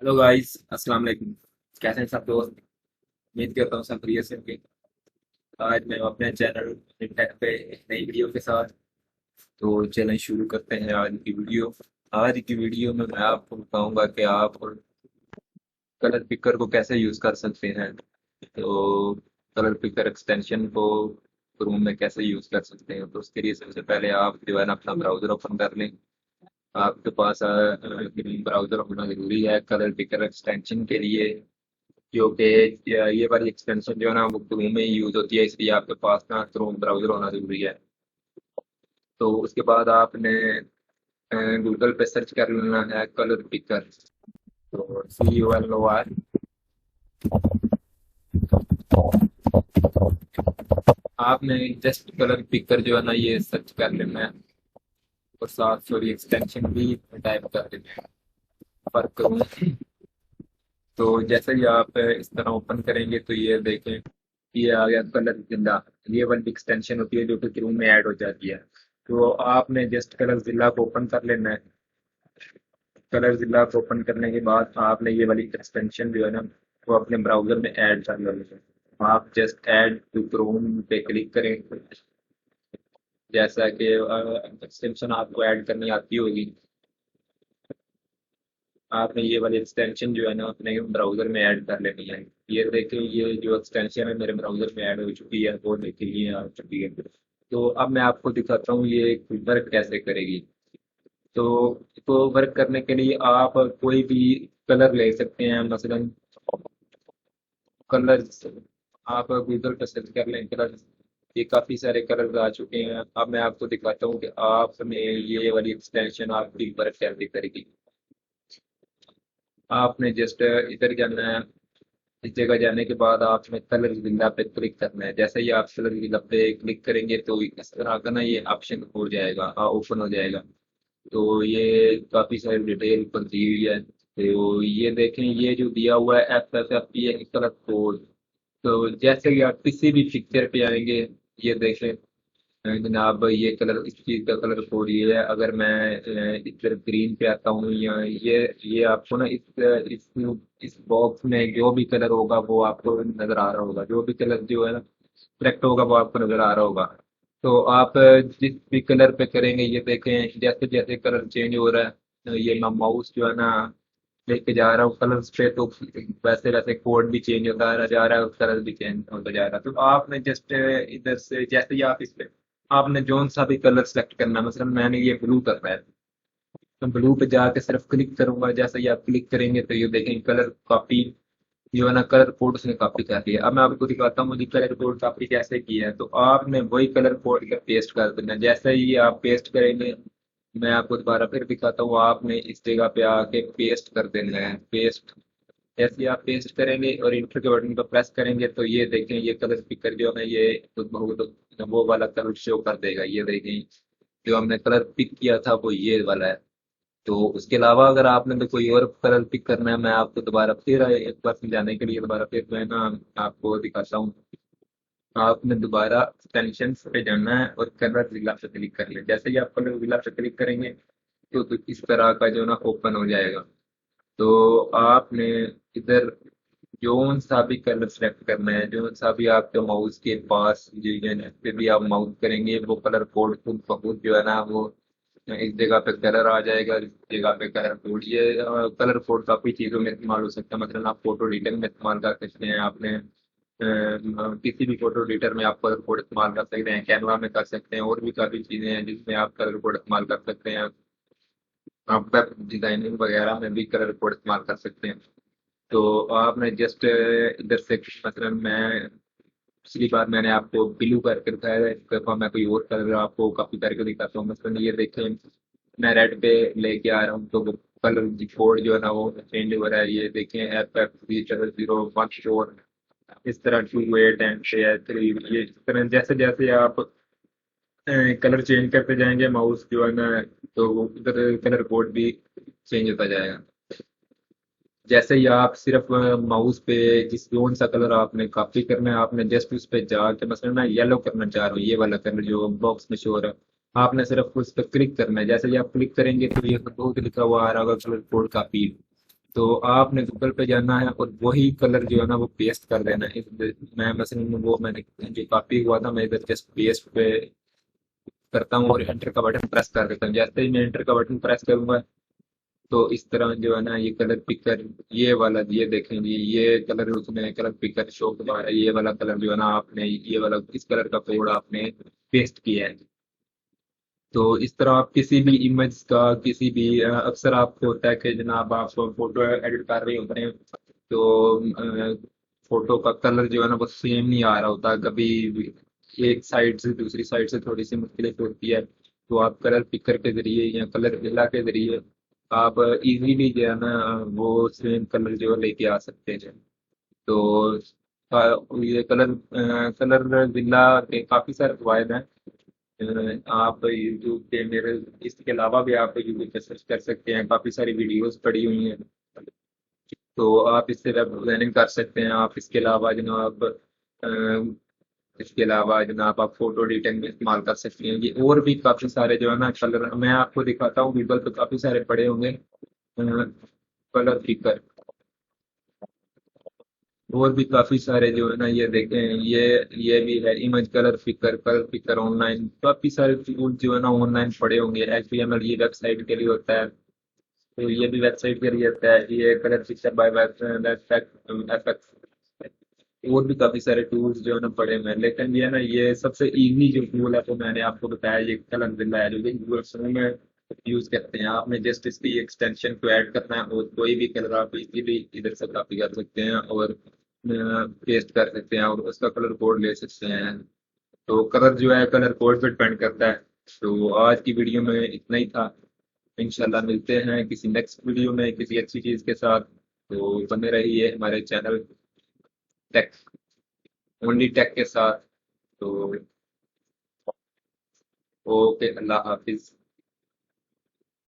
Hello guys, अस्सलाम वालेकुम। कैसे हैं सब दोस्त? उम्मीद करता हूँ सब बढ़िया से होंगे। आज मैं अपने चैनल टेक पे एक नई वीडियो के साथ। तो चलें शुरू करते हैं आज की वीडियो। आज की वीडियो में मैं आपको बताऊंगा कि आप कलर पिकर को कैसे यूज कर सकते हैं। तो कलर पिकर एक्सटेंशन को क्रोम में कैसे यूज कर सकते हैं, तो उसके लिए सबसे पहले आप जो है ना अपना ब्राउजर ओपन कर लें। आपके पास ब्राउजर होना जरूरी है कलर पिकर एक्सटेंशन के लिए, क्योंकि ये वाली एक्सटेंशन जो है ना वो क्रोम में ही यूज होती है, इसलिए आपके पास ना क्रोम ब्राउजर होना जरूरी है। तो उसके बाद आपने गूगल पे सर्च कर लेना है कलर पिकर। तो CULOR। आपने जस्ट कलर पिकर जो है ना ये सर्च कर लेना है, और साथ थोड़ी एक्सटेंशन भी टाइप कर लेना है पर क्रोम। तो जैसे ही आप इस तरह ओपन करेंगे तो ये देखें, ये आ गया कलर जिला। ये वाली एक्सटेंशन होती है जो कि क्रोम में ऐड हो जाती है। तो आपने जस्ट कलर जिला को ओपन कर लेना है। कलर जिला को ओपन करने के बाद आपने ये वाली एक्सटेंशन जो है ना वो अपने ब्राउजर में ऐड कर लेना है। आप जस्ट ऐड टू क्रोम पे क्लिक करें। जैसा कि एक्सटेंशन आपको ऐड करनी आती होगी, आपने ये वाली एक्सटेंशन जो है ना अपने ब्राउजर में ऐड कर लेनी है। ये देखिए, ये जो एक्सटेंशन है मेरे ब्राउजर में ऐड हो चुकी है, वो देखिए ये आ चुकी है। तो अब मैं आपको दिखाता हूँ ये वर्क कैसे करेगी। तो वर्क करने के लिए आप कोई भी कलर ले सकते हैं, मसलन कलर। आप गूगल पर सर्च कर लें कलर, ये काफ़ी सारे कलर आ चुके हैं। अब मैं आपको दिखाता हूँ कि आपने ये वाली एक्सटेंशन आपकी वर्क कैसे करेगी। आपने जस्ट इधर जाना है। इस जगह जाने के बाद आपने कलर विला पे क्लिक करना है। जैसे ही आप कलर विला पे क्लिक करेंगे तो इस तरह का ना ये ऑप्शन हो जाएगा, ओपन हो जाएगा। तो ये काफी सारी डिटेल पर दी हुई है। तो ये देखें, ये जो दिया हुआ है FFF, ये कलर कोड। तो जैसे कि आप किसी भी पिक्चर पे आएंगे, ये देखें जनाब, ये कलर, इस चीज का कलर कोड ये है। अगर मैं इधर ग्रीन पे आता हूँ, या ये आपको ना इस बॉक्स में जो भी कलर होगा वो आपको नजर आ रहा होगा। जो भी कलर जो है ना सिलेक्ट होगा वो आपको नजर आ रहा होगा। तो आप जिस भी कलर पे करेंगे, ये देखें जैसे जैसे कलर चेंज हो रहा है, ये मैं माउस जो है ना लेके जा रहा हूँ कलर्स पे, तो वैसे वैसे कोड भी चेंज होता जा रहा है और कलर भी चेंज होता जा रहा है। तो आपने जस्ट इधर से जैसे ही आप इस पे आपने जोन सा भी कलर सेलेक्ट करना है, मतलब मैंने ये ब्लू करना है, तो ब्लू पे जाके सिर्फ क्लिक करूंगा। जैसे ही आप क्लिक करेंगे तो ये देखेंगे कलर कॉपी जो है ना कलर कोड उसने कॉपी कर लिया। अब मैं आपको दिखाता हूँ मुझे कलर कोड कॉपी कैसे किया है। तो आपने वही कलर कोड का पेस्ट कर देना है। जैसे ही आप पेस्ट करेंगे, मैं आपको दोबारा फिर दिखाता हूँ, आपने इस जगह पे आके पेस्ट कर देना है। पेस्ट जैसे ही आप पेस्ट करेंगे और इंटर के बटन पर प्रेस करेंगे तो ये देखें, ये कलर पिकर जो है ये खुद ब खुद वो वाला कलर शो कर देगा। ये देखें, जो हमने कलर पिक किया था वो ये वाला है। तो उसके अलावा अगर आपने तो कोई और कलर पिक करना है, मैं आपको दोबारा फिर एक बार समझाने के लिए दोबारा फिर मैं ना आपको दिखाता हूँ। आपने दोबारा एक्सटेंशन पे जाना है और कलर जिला पे क्लिक कर ले। जैसे ही आप कलर जिला पे क्लिक करेंगे तो इस तरह का जो ना ओपन हो जाएगा। तो आपने इधर जोन सा भी कलर सेलेक्ट करना है, जोन सा भी आपके माउस के पास जिस पे भी आप माउस करेंगे वो कलर कोड खुद ब खुद जो है ना वो इस जगह पे कलर आ जाएगा, इस जगह पे कलर कोड। ये कलर कोड काफी चीजों में इस्तेमाल हो सकता है। मतलब आप फोटो एडिटिंग में इस्तेमाल कर सकते हैं, आपने किसी भी फोटो एडिटर में आप कलर कोड इस्तेमाल कर सकते हैं, कैनवा में कर सकते हैं, और भी काफी चीजें हैं जिसमें आप कलर कोड इस्तेमाल कर सकते हैं। आप वेब डिजाइनिंग वगैरह में भी कलर कोड इस्तेमाल कर सकते हैं। तो आपने जस्ट इधर से, मतलब मैं पिछली बार मैंने आपको ब्लू करके दिखाया था, इस दफा मैं कोई और कलर आपको कॉपी करके दिखाता हूँ। मतलब ये देखें, मैं रेड पे लेके आ रहा हूँ तो वो कलर कोड जो है ना वो चेंज हो रहा है। ये देखें FF014, इस तरह 28 एंड 3, ये इस तरह जैसे जैसे आप कलर चेंज करते जाएंगे माउस जो है ना, तो उधर कलर कोड भी चेंज होता जाएगा। जैसे ही आप सिर्फ माउस पे जिस कौन सा कलर आपने कॉपी करना है, आपने जस्ट उस पे जाके, मसलन मैं येलो करना चाह रहा हूँ, ये वाला कलर जो बॉक्स में शो हो रहा है, आपने सिर्फ उस पर क्लिक करना है। जैसे ही आप क्लिक करेंगे तो ये बहुत लिखा हुआ आ रहा होगा कलर कोड कॉपी। तो आपने गूगल पे जाना है और वही कलर जो है ना वो पेस्ट कर देना है मैं मसलन वो मैंने जो कॉपी हुआ था मैं इधर जस्ट पेस्ट पे करता हूँ और एंटर का बटन प्रेस कर देता हूँ। जैसे ही मैं एंटर का बटन प्रेस करूंगा तो इस तरह जो है ना ये कलर पिकर, ये वाला ये देखेंगे, ये कलर उसमें कलर पिकर शो करवा रहा है। ये वाला कलर जो है ना आपने ये वाला इस कलर का कोड आपने पेस्ट किया है। तो इस तरह आप किसी भी इमेज का किसी भी अक्सर आपको होता है कि जनाब आप फोटो एडिट कर रहे होते हैं तो फोटो का कलर जो है ना वो सेम नहीं आ रहा होता, कभी एक साइड से दूसरी साइड से थोड़ी सी मुख्तलिफ होती है। तो आप कलर पिकर के जरिए या कलर विला के जरिए आप इजीली जो है ना वो सेम कलर जो है लेके आ सकते हैं। तो ये कलर विला के काफी सारे फायदे हैं। आप यूट्यूब पे मेरे इसके अलावा भी आप यूट्यूब पे सर्च कर सकते हैं, काफी सारी वीडियोस पड़ी हुई हैं। तो आप इससे वेब डिजाइनिंग कर सकते हैं। आप इसके अलावा जनाब आप फोटो एडिटिंग में इस्तेमाल कर सकते हैं। ये और भी काफी सारे जो है ना कलर मैं आपको दिखाता हूँ, गूगल पे काफी सारे पड़े होंगे कलर पिकर। और भी काफी सारे जो है ना ये देखें, ये भी है इमेज कलर पिकर ऑनलाइन काफी सारे टूल जो है ना ऑनलाइन पड़े होंगे। HTML ये वेबसाइट के लिए होता है, तो ये भी वेबसाइट के लिए होता है। ये कलर पिक्चर बाय एफएक्स। और भी काफी सारे टूल्स जो है ना पड़े हुए हैं, लेकिन ये ना ये सबसे इजी जो टूल है तो मैंने आपको बताया ये कलर जिला है जो कि गूगल क्रोम में यूज करते हैं। आपने जस्ट इसकी एक्सटेंशन को ऐड करना है और कोई भी कलर आप इजीली इधर से कॉपी कर सकते हैं और पेस्ट कर सकते हैं और उसका कलर कोड ले सकते हैं। तो कलर जो है कलर कोड पे डिपेंड करता है। तो आज की वीडियो में इतना ही था। इंशाल्लाह मिलते हैं किसी नेक्स्ट वीडियो में किसी अच्छी चीज के साथ। तो बने रहिए हमारे चैनल टेक ओनली टेक के साथ। तो ओके, अल्लाह हाफिज।